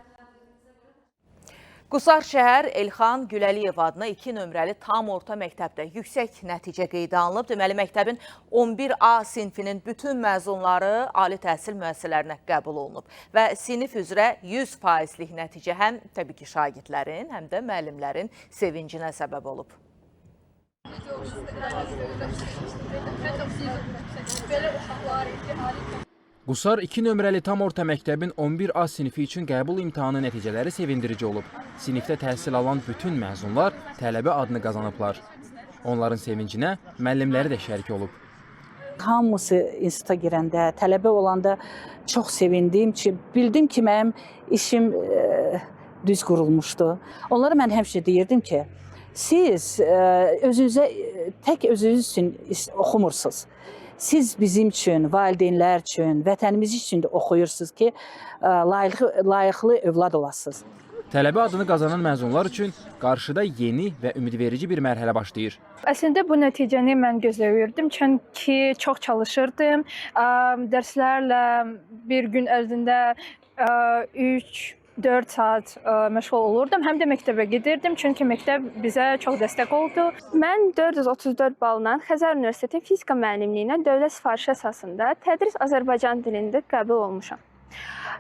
Qusar şəhər Elxan Güləliyev adına 2 nömrəli tam orta məktəbdə yüksək nəticə qeydə alınıb. Deməli, məktəbin 11A sinfinin bütün məzunları ali təhsil müəssisələrinə qəbul olunub və sinif üzrə 100%lik nəticə həm təbii ki, şagirdlərin, həm də müəllimlərin sevincinə səbəb olub. Qusar 2 nömrəli tam orta məktəbin 11A sinifi üçün qəbul imtahanı nəticələri sevindirici olub. Sinifdə təhsil alan bütün məzunlar tələbə adını qazanıblar. Onların sevincinə müəllimləri də şərik olub. Hamısı instituta girəndə, tələbə olanda çox sevindim ki, bildim ki, mənim işim düz qurulmuşdu. Onlara mən həmişə deyirdim ki, siz özünüzə, tək özünüz üçün oxumursunuz. Siz bizim üçün, valideynlər üçün, vətənimiz üçün də oxuyursunuz ki, layiqli övlad olasınız. Tələbə adını qazanan məzunlar üçün qarşıda yeni və ümidverici bir mərhələ başlayır. Əslində bu nəticəni mən gözləyirdim, çünki çox çalışırdım. Dərslərlə bir gün ərzində 3-4 saat məşğul olurdum. Həm də məktəbə gedirdim, çünki məktəb bizə çox dəstək oldu. Mən 434 balla Xəzər Universiteti fizika müəllimliyinə dövlət sifarişi əsasında tədris Azərbaycan dilində qəbul olmuşam.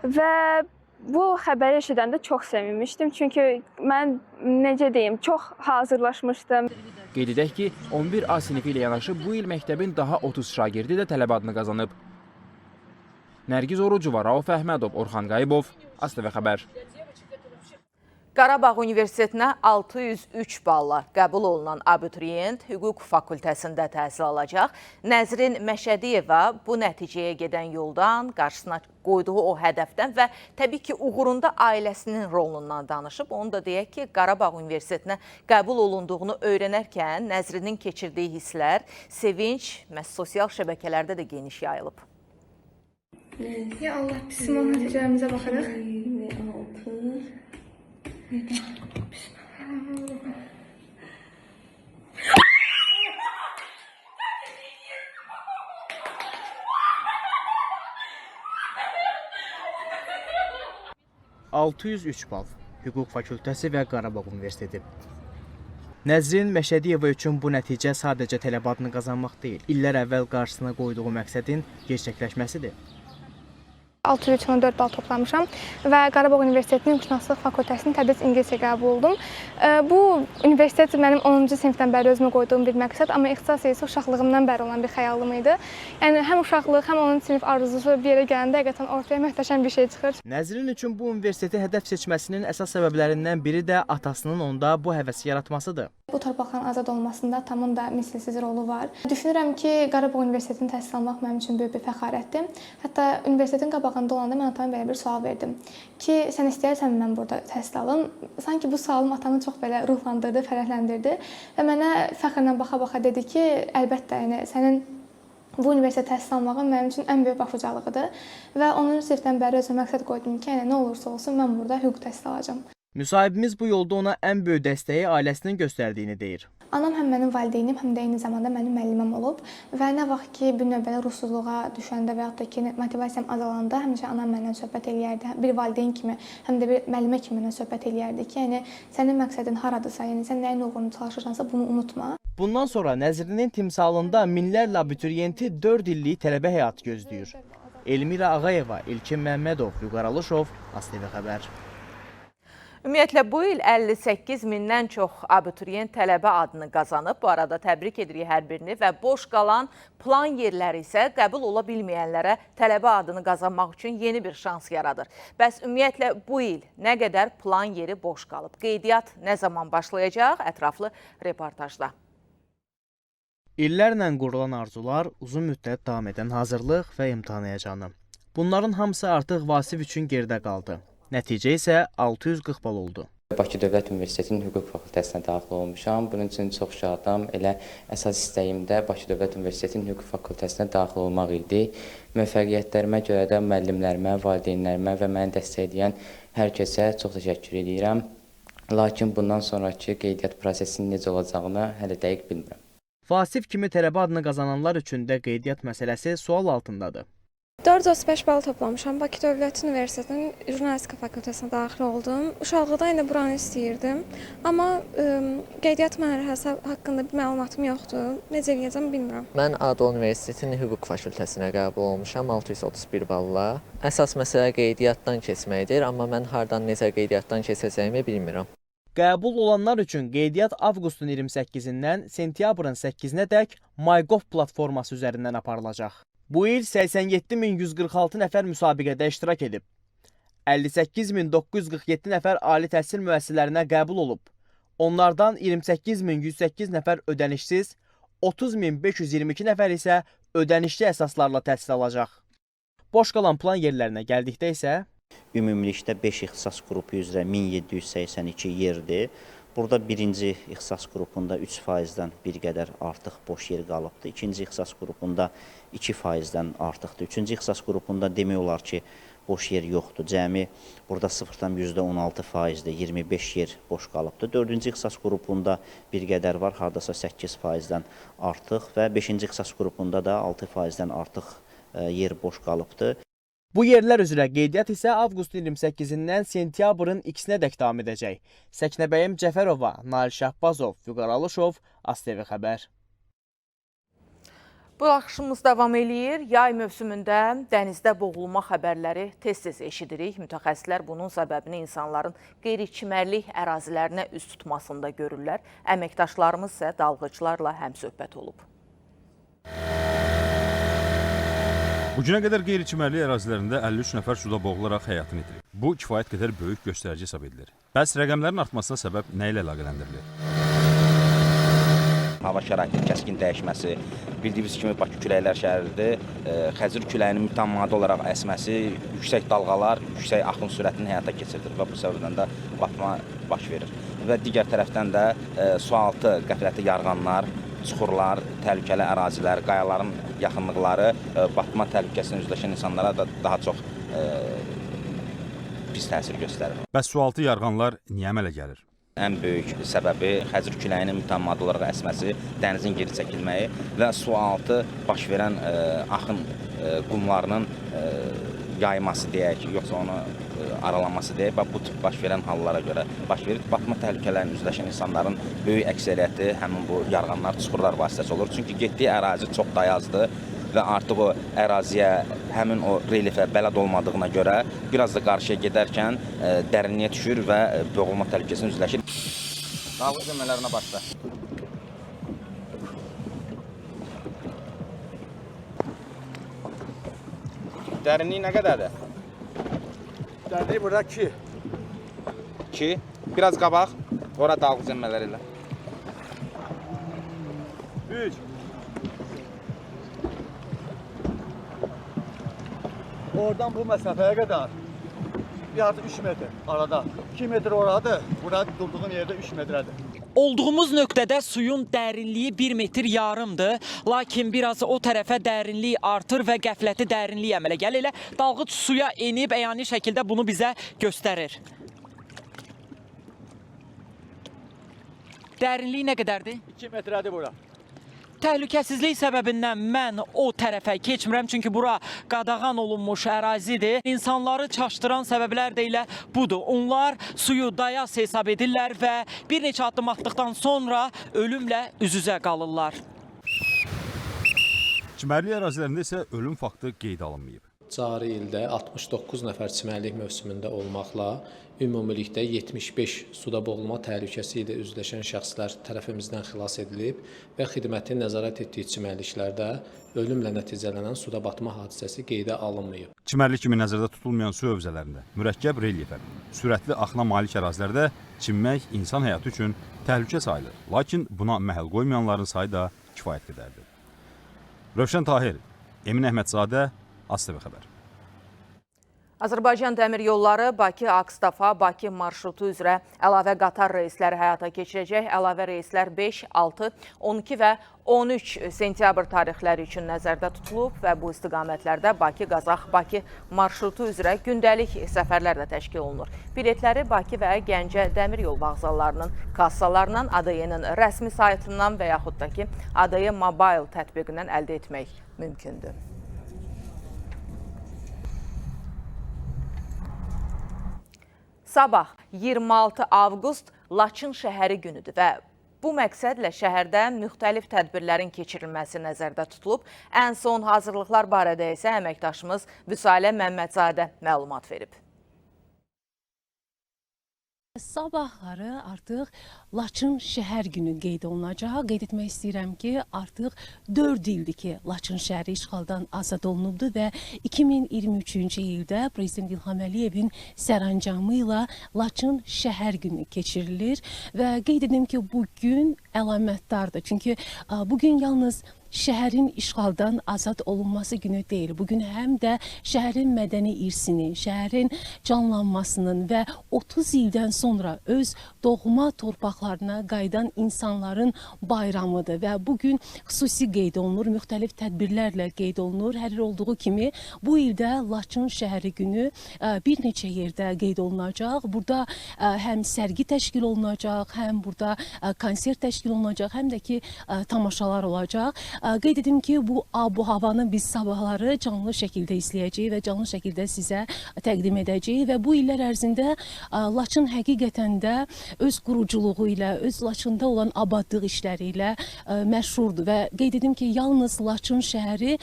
Və bu xəbəri eşidəndə çox sevinmişdim, çünki mən necə deyim, çox hazırlaşmışdım. Qeyd edək ki, 11A sinifi ilə yanaşı bu il məktəbin daha 30 şagirdi də tələbə adını qazanıb. Nərgiz Orucova, Rauf Əhmədov, Orxan Qayıbov, ASTV xəbər. Qarabağ Universitetinə 603 balla qəbul olunan abituriyent hüquq fakültəsində təhsil alacaq. Nəzrin Məşədiyeva bu nəticəyə gedən yoldan, qarşısına qoyduğu o hədəfdən və təbii ki, uğurunda ailəsinin rolundan danışıb. Onu da deyək ki, Qarabağ Universitetinə qəbul olunduğunu öyrənərkən Nəzrinin keçirdiyi hisslər, sevinc məhz sosial şəbəkələrdə də geniş yayılıb. Ya Allah, bizim o nəticələrimizə baxırıq. ...603 bal, Hüquq Fakültəsi və Qarabağ Universiteti. Nəzrin Məşədiyeva üçün bu nəticə sadəcə tələbə adını qazanmaq deyil, illər əvvəl qarşısına qoyduğu məqsədin gerçəkləşməsidir. 604 bal toplamışam və Qarabağ Universitetinin Hüquqşünaslıq Fakültəsinin tədris ingiliscə qəbul oldum. Bu universitet mənim 10-cu sinifdən bəri özümə qoyduğum bir məqsəd, amma ixtisas isə uşaqlığımdan bəri olan bir xəyalım idi. Yəni həm uşaqlıq, həm 10-cu sinif arzusu bir yerə gələndə həqiqətən ortaya möhtəşəm bir şey çıxır. Nəzrin üçün bu universiteti hədəf seçməsinin əsas səbəblərindən biri də atasının onda bu həvəsi yaratmasıdır. Bu torpaqların azad olmasında atamın da misilsiz rolu var. Düşünürəm ki, Qarabağ Universitetini təhsil almaq mənim üçün böyük bir fəxarətdir. Hətta universitetin qabağında olanda mən atama belə bir sual verdim ki, sən istəyirsən mən burada təhsil alım. Sanki bu sualım atamı çox belə ruhlandırdı, fərəhləndirdi və mənə fəxrlə baxa-baxa dedi ki, əlbəttə, yəni sənin bu universitetə təhsil almağın mənim üçün ən böyük baxıcalığıdır və 10-cu sinifdən bəri özümə məqsəd qoydum ki, yəni nə olursa olsun mən burada hüquq təhsil alacağam. Müsahibimiz bu yolda ona ən böyük dəstəyi ailəsinin göstərdiyini deyir. Anam həm mənim valideynim, həm də eyni zamanda mənim müəlliməm olub və nə vaxt ki, bir növbədə ruhsuzluğa düşəndə və yaxud da ki, motivasiyam azalanda həmişə anam məndən söhbət eləyərdi. Bir valideyn kimi, həm də bir müəllimə kimi məndən söhbət eləyərdi ki, yəni sənin məqsədin haradırsa, yəni sən nəyin uğruna çalışırsansa bunu unutma. Bundan sonra Nəzrinin timsalında minlərlə abituriyenti 4 illik tələbə həyatı gözləyir. Elmira Ağayeva, İlkin Məmmədov, Vüqar Alışov, ASTV Xəbər. Ümumiyyətlə, bu il 58 mindən çox abituriyent tələbə adını qazanıb. Bu arada təbrik edirik hər birini və boş qalan plan yerləri isə qəbul ola bilməyənlərə tələbə adını qazanmaq üçün yeni bir şans yaradır. Bəs ümumiyyətlə, bu il nə qədər plan yeri boş qalıb? Qeydiyyat nə zaman başlayacaq? Ətraflı reportajda. İllərlə qurulan arzular, uzun müddət davam edən hazırlıq və imtahan həyecanı. Bunların hamısı artıq Vasif üçün geridə qaldı. Nəticə isə 640 bal oldu. Bakı Dövlət Universitetinin hüquq fakültəsinə daxil olmuşam. Bunun üçün çox şadam. Elə əsas istəyim də Bakı Dövlət Universitetinin hüquq fakültəsinə daxil olmaq idi. Müvəffəqiyyətlərimə görə də müəllimlərimə, valideynlərimə və məni dəstəkləyən hər kəsə çox təşəkkür edirəm. Lakin bundan sonraki qeydiyyat prosesinin necə olacağını hələ dəqiq bilmirəm. Vasif kimi tələbə adını qazananlar üçün də qeydiyyat məsələsi sual altındadır. 435 bal toplamışam. Bakı Dövlət Universitetinin jurnalistika fakültəsinə daxil oldum. Uşaqlıqda yenə buranı istəyirdim. Amma qeydiyyat mərhələsi haqqında bir məlumatım yoxdur. Necə eləyəcəm bilmirəm. Mən ADO Universitetinin hüquq fakültəsinə qəbul olmuşam 631 balla. Əsas məsələ qeydiyyatdan keçməkdir, amma mən hardan necə qeydiyyatdan keçəcəyimi bilmirəm. Qəbul olanlar üçün qeydiyyat avqustun 28-dən sentyabrın 8-nə dək MyGov platforması üzərindən aparılacaq. Bu il 87.146 nəfər müsabiqədə iştirak edib. 58.947 nəfər ali təhsil müəssisələrinə qəbul olub. Onlardan 28.108 nəfər ödənişsiz, 30.522 nəfər isə ödənişli əsaslarla təhsil alacaq. Boş qalan plan yerlərinə gəldikdə isə ümumilikdə 5 ixtisas qrupu üzrə 1782 yerdir. Burada birinci ixtisas qrupunda 3%-dən bir qədər artıq boş yer qalıbdır. İkinci ixtisas qrupunda 2%-dən artıqdır. Üçüncü ixtisas qrupunda demək olar ki, boş yer yoxdur. Cəmi burada 0,16%-dir, 25 yer boş qalıbdır. Dördüncü ixtisas qrupunda bir qədər var, hardasa 8%-dən artıq və 5-ci ixtisas qrupunda da 6%-dən artıq yer boş qalıbdır. Bu yerlər üzrə qeydiyyat isə avqustun 28-dən sentyabrın 2-nə dək davam edəcək. Səknəbəyim Cəfərova, Nail Şahbazov, Vüqar Alışov, ASTV Xəbər. Buraxışımız davam eləyir. Yay mövsümündə dənizdə boğulma xəbərləri tez-tez eşidirik. Mütəxəssislər bunun səbəbini insanların qeyri-çimərlik ərazilərinə üz tutmasında görürlər. Əməkdaşlarımız isə dalğıcılarla həmsöhbət olub. Bugünə qədər qeyri-çimərlik ərazilərində 53 nəfər suda boğularaq həyatını itirib. Bu, kifayət qədər böyük göstərici hesab edilir. Bəs rəqəmlərin artmasına səbəb nə ilə əlaqələndirilir? Hava şəraitinin kəskin dəyişməsi, bildiyiniz kimi Bakı küləklər şəhəridir. Xəzər küləyinin mütəmadi olaraq əsməsi, yüksək dalğalar, yüksək axın sürətini həyata keçirdir və bu səbəbdən də batma baş verir. Və digər tərəfdən də sualtı qəflətli yarğanlar, çuxurlar, təhlükəli ərazilər, qayaların yaxınlıqları batma təhlükəsindən üzləşən insanlara da daha çox pis təsir göstərir. Bəs sualtı yarğanlar niyə əmələ gəlir? Ən böyük səbəbi xəzər küləyinin mütəmadi olaraq əsməsi, dənizin geri çəkilməyi və sualtı baş verən axın qumlarının yayması deyək, yoxsa onu aralanması deyək və bu tip baş verən hallara görə baş verir. Batma təhlükələrinin üzləşən insanların böyük əksəriyyəti həmin bu yarğanlar, çuxurlar vasitəsi olur. Çünki getdiyi ərazi çox dayazdır və artıq o əraziyə, həmin o relyefə bələd olmadığına görə biraz da qarşıya gedərkən dərinliyə düşür və boğulma təhlükəsini üzləşir. Dalğıc əməllərinə başla. Dərinliyi nə qədərdir? Dərinliyi burada 2. 2. Biraz qabaq, ora dalğıc əmmələri ilə. 3. Oradan bu məsafəyə qədər yardım 3 metr arada. 2 metr oradır, burada durduğun yerdə 3 metrədir. Olduğumuz nöqtədə suyun dərinliyi 1 metr yarımdır. Lakin biraz o tərəfə dərinlik artır və qəfləti dərinlik əmələ gəlir. Elə dalğıc suya enib əyani şəkildə bunu bizə göstərir. Dərinliyi nə qədərdir? 2 metrədir bura. Təhlükəsizlik səbəbindən mən o tərəfə keçmirəm, çünki bura qadağan olunmuş ərazidir. İnsanları çaşdıran səbəblər də elə budur. Onlar suyu dayaz hesab edirlər və bir neçə addım atdıqdan sonra ölümlə üz-üzə qalırlar. Çimərlik ərazilərində isə ölüm faktı qeydə alınmayıb. Cari ildə 69 nəfər çimərlik mövsümündə olmaqla ümumilikdə 75 suda boğulma təhlükəsi ilə üzləşən şəxslər tərəfimizdən xilas edilib və xidmətin nəzarət etdiyi çimərliklərdə ölümlə nəticələnən suda batma hadisəsi qeydə alınmayıb. Çimərlik kimi nəzərdə tutulmayan su hövzələrində mürəkkəb relyefə, sürətli axına malik ərazilərdə çimmək insan həyatı üçün təhlükə sayılır. Lakin buna məhəl qoymayanların sayı da kifayət qədərdir. Rövşən Tahir, Emin Əhmədzadə, ASTV xəbər. Azərbaycan Dəmir Yolları Bakı-Ağstafa, Bakı marşrutu üzrə əlavə qatar reysləri həyata keçirəcək. Əlavə reyslər 5, 6, 12 və 13 sentyabr tarixləri üçün nəzərdə tutulub və bu istiqamətlərdə Bakı-Qazax-Bakı marşrutu üzrə gündəlik səfərlər də təşkil olunur. Biletləri Bakı və Gəncə Dəmir Yol vağzalarının kassalarından, ADY-nin rəsmi saytından və yaxud da ki, ADY Mobile tətbiqindən əldə etmək mümkündür. Sabah 26 avqust Laçın şəhəri günüdür və bu məqsədlə şəhərdə müxtəlif tədbirlərin keçirilməsi nəzərdə tutulub. Ən son hazırlıqlar barədə isə əməkdaşımız Vüsalə Məmmədzadə məlumat verib. Sabahları artıq Laçın şəhər günü qeyd olunacaq. Qeyd etmək istəyirəm ki, artıq 4 ildir ki, Laçın şəhəri işğaldan azad olunubdur və 2023-cü ildə Prezident İlham Əliyevin sərəncamı ilə Laçın şəhər günü keçirilir və qeyd edim ki, bu gün əlamətdardır. Çünki bu gün yalnız şəhərin işğaldan azad olunması günü deyil. Bugün həm də şəhərin mədəni irsinin, şəhərin canlanmasının və 30 ildən sonra öz doğma torpaqlarına qayıdan insanların bayramıdır və bugün xüsusi qeyd olunur, müxtəlif tədbirlərlə qeyd olunur. Hər il olduğu kimi bu ildə Laçın şəhəri günü bir neçə yerdə qeyd olunacaq. Burada həm sərgi təşkil olunacaq, həm burada konsert təşkil olunacaq, həm də ki tamaşalar olacaq. Qeyd edim ki, bu havanı biz sabahları canlı şəkildə izləyəcəyik və canlı şəkildə sizə təqdim edəcəyik və bu illər ərzində Laçın həqiqətən də öz quruculuğu ilə, öz Laçında olan abadlıq işləri ilə məşhurdur və qeyd edim ki, yalnız Laçın şəhəri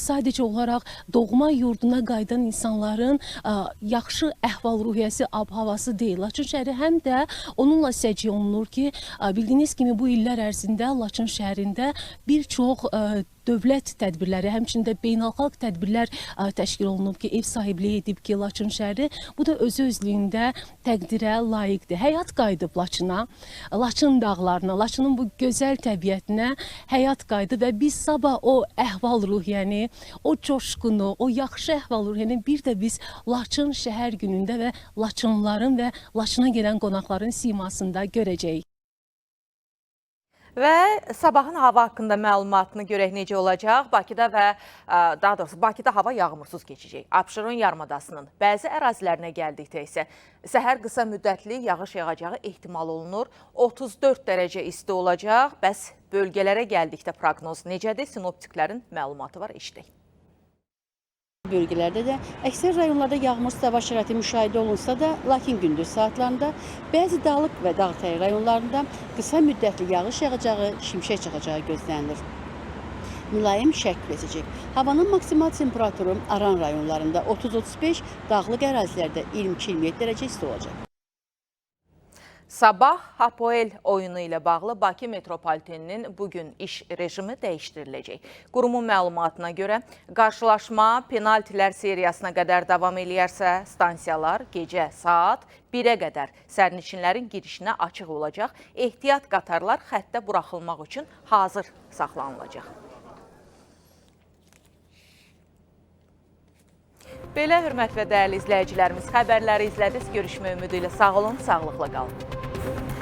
sadəcə olaraq doğma yurduna qayıdan insanların yaxşı əhval-ruhiyyəsi, ab-havası deyil. Laçın şəhəri həm də onunla səciyyə olunur ki, bildiyiniz kimi bu illər ərzində Laçın şəhərində bir çox dövlət tədbirləri, həmçində beynəlxalq tədbirlər təşkil olunub ki, ev sahibliyi edib ki, Laçın şəhəri. Bu da özü-özlüyündə təqdirə layiqdir. Həyat qayıdıb Laçına, Laçın dağlarına, Laçının bu gözəl təbiətinə həyat qayıdı və biz sabah o əhval-ruhiyyəni, o coşqunu, o yaxşı əhval-ruhiyyəni bir də biz Laçın şəhər günündə və Laçınlıların və Laçına gələn qonaqların simasında görəcəyik. Və sabahın hava haqqında məlumatını görək necə olacaq. Bakıda və daha doğrusu Bakıda hava yağmursuz keçəcək. Abşeron yarımadasının bəzi ərazilərinə gəldikdə isə səhər qısa müddətli yağış yağacağı ehtimal olunur. 34 dərəcə isti olacaq. Bəs bölgələrə gəldikdə proqnoz necədir? Sinoptiklərin məlumatı var, eşidək. Bölgələrdə də əksər rayonlarda yağmursuz hava şəraiti müşahidə olunsa da, lakin gündüz saatlarında bəzi dağlıq və dağ-təyi rayonlarında qısa müddətli yağış yağacağı, şimşək çaxacağı gözlənilir. Mülayim şərq küləcək. Havanın maksimal temperaturu Aran rayonlarında 30-35, dağlıq ərazilərdə 22-27 dərəcə isti olacaq. Sabah Hapoel oyunu ilə bağlı Bakı metropoliteninin bugün iş rejimi dəyişdiriləcək. Qurumun məlumatına görə qarşılaşma penaltilər seriyasına qədər davam eləyərsə, stansiyalar gecə saat 1-ə qədər sərnişinlərin girişinə açıq olacaq. Ehtiyat qatarlar xəttə buraxılmaq üçün hazır saxlanılacaq. Belə hörmət və dəyərli izləyicilərimiz, xəbərləri izlədiniz. Görüşmək ümidi ilə sağ olun, sağlıqla qalın.